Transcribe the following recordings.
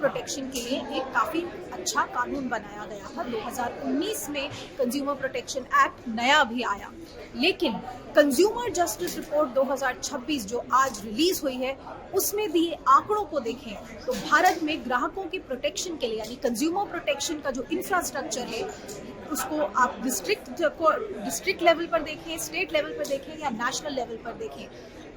Protection के लिए एक काफ़ी अच्छा कानून बनाया गया था। 2019 में कंज्यूमर प्रोटेक्शन एक्ट नया भी आया, लेकिन कंज्यूमर जस्टिस रिपोर्ट 2026 जो आज रिलीज हुई है, उसमें दिए आंकड़ों को देखें तो भारत में ग्राहकों की प्रोटेक्शन के लिए यानी कंज्यूमर प्रोटेक्शन का जो इंफ्रास्ट्रक्चर है उसको आप डिस्ट्रिक्ट लेवल पर देखें, स्टेट लेवल पर देखें या नेशनल लेवल पर देखें,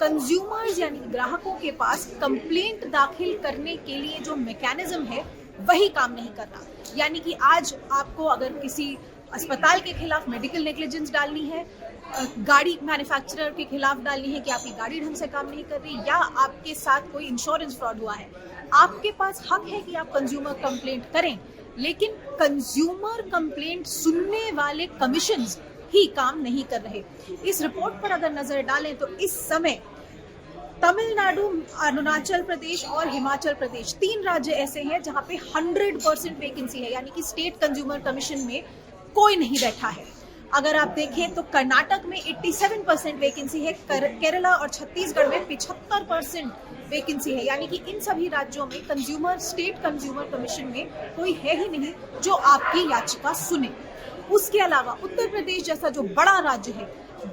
कंज्यूमर्स यानी ग्राहकों के पास कंप्लेंट दाखिल करने के लिए जो मैकेनिज्म है वही काम नहीं कर रहा। यानी कि आज आपको अगर किसी अस्पताल के खिलाफ मेडिकल नेग्लिजेंस डालनी है, गाड़ी मैन्युफैक्चरर के खिलाफ डालनी है कि आपकी गाड़ी ढंग से काम नहीं कर रही, या आपके साथ कोई इंश्योरेंस फ्रॉड हुआ है, आपके पास हक है कि आप कंज्यूमर कंप्लेंट करें, लेकिन कंज्यूमर कंप्लेंट सुनने वाले कमीशंस ही काम नहीं कर रहे। इस रिपोर्ट पर अगर नजर डालें तो इस समय तमिलनाडु, अरुणाचल प्रदेश और हिमाचल प्रदेश 3 राज्य ऐसे हैं जहां पे 100% वैकेंसी है, यानी कि स्टेट कंज्यूमर कमीशन में कोई नहीं बैठा है। अगर आप देखें तो कर्नाटक में 87% वैकेंसी है, केरला और छत्तीसगढ़ में 75% वैकेंसी है, यानी कि इन सभी राज्यों में स्टेट कंज्यूमर कमीशन में कोई है ही नहीं जो आपकी याचिका सुने। उसके अलावा उत्तर प्रदेश जैसा जो बड़ा राज्य है,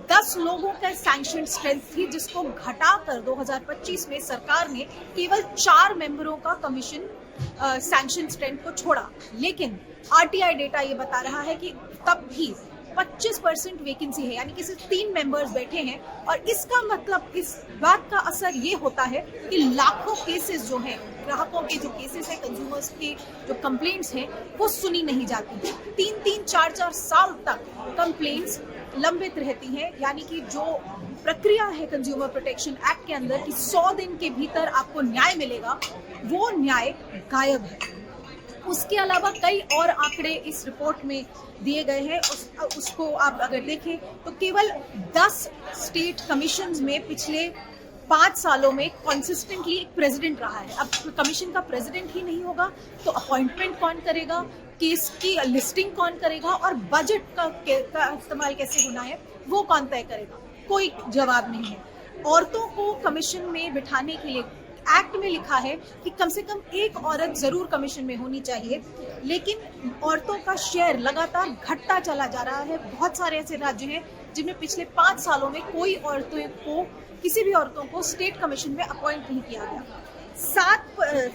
10 लोगों का सैंक्शन स्ट्रेंथ थी, जिसको घटाकर 2025 में सरकार ने केवल 4 मेंबरों का कमीशन सैंक्शन स्ट्रेंथ को छोड़ा। लेकिन आरटीआई डेटा ये बता रहा है कि तब भी 25% वैकेंसी है, यानी कि सिर्फ 3 मेंबर्स बैठे हैं। और इसका मतलब, इस बात का असर ये होता है कि लाखों केसेस जो हैं, ग्राहकों के जो केसेस हैं, कंज्यूमर्स के जो कंप्लेंट्स हैं, वो सुनी नहीं जाती। 3-3, 4-4 साल तक कंप्लेंट्स लंबित रहती हैं, यानी कि जो प्रक्रिया है कंज्यूमर प्रोटेक्शन एक्ट के अंदर कि 100 दिन के भीतर आपको न्याय मिलेगा, वो न्याय गायब है। उसके अलावा कई और आंकड़े इस रिपोर्ट में दिए गए हैं, उसको आप अगर देखें तो केवल 10 स्टेट कमीशंस में पिछले 5 सालों में कंसिस्टेंटली एक प्रेसिडेंट रहा है। अब कमीशन का प्रेसिडेंट ही नहीं होगा तो अपॉइंटमेंट कौन करेगा, केस की लिस्टिंग कौन करेगा और बजट का इस्तेमाल कैसे होना है वो कौन तय करेगा? कोई जवाब नहीं है। औरतों को कमीशन में बिठाने के लिए एक्ट में लिखा है कि कम से कम एक औरत जरूर कमीशन में होनी चाहिए, लेकिन औरतों का शेयर लगातार घटता चला जा रहा है। बहुत सारे ऐसे राज्य हैं जिनमें पिछले 5 सालों में किसी भी औरतों को स्टेट कमीशन में अपॉइंट नहीं किया गया। 7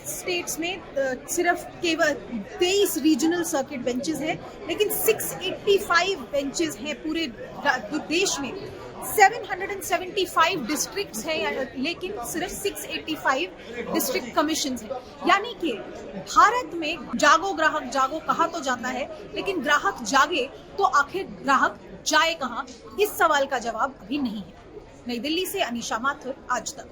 स्टेट्स में सिर्फ केवल 23 रीजनल सर्किट बेंचेस हैं, लेकिन 685 बेंचेस हैं पूरे देश में। 775 डिस्ट्रिक्ट्स हैं, लेकिन सिर्फ 685 डिस्ट्रिक्ट कमीशंस हैं। यानी कि भारत में जागो ग्राहक जागो कहा तो जाता है, लेकिन ग्राहक जागे तो आखिर ग्राहक जाए कहां? इस सवाल का जवाब अभी नहीं है। नई दिल्ली से अनीशा माथुर, आज तक।